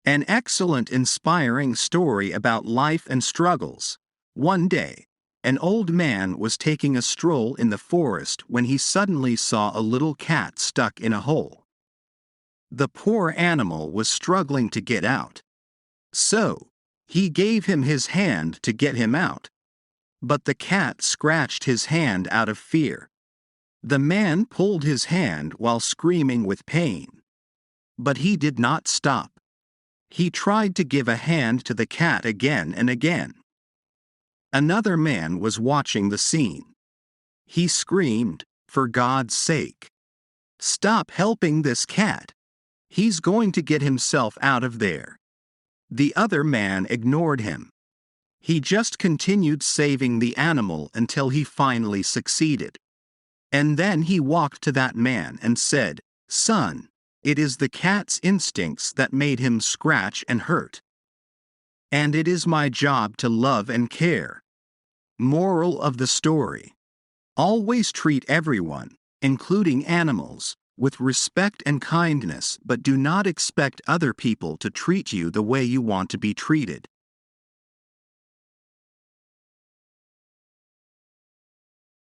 An excellent, inspiring story about life and struggles. One day, an old man was taking a stroll in the forest when he suddenly saw a little cat stuck in a hole. The poor animal was struggling to get out. So, he gave him his hand to get him out. But the cat scratched his hand out of fear. The man pulled his hand while screaming with pain. But he did not stop. He tried to give a hand to the cat again and again. Another man was watching the scene. He screamed, "For God's sake, stop helping this cat. He's going to get himself out of there." The other man ignored him. He just continued saving the animal until he finally succeeded. And then he walked to that man and said, "Son, it is the cat's instincts that made him scratch and hurt. And it is my job to love and care." Moral of the story: always treat everyone, including animals, with respect and kindness, but do not expect other people to treat you the way you want to be treated.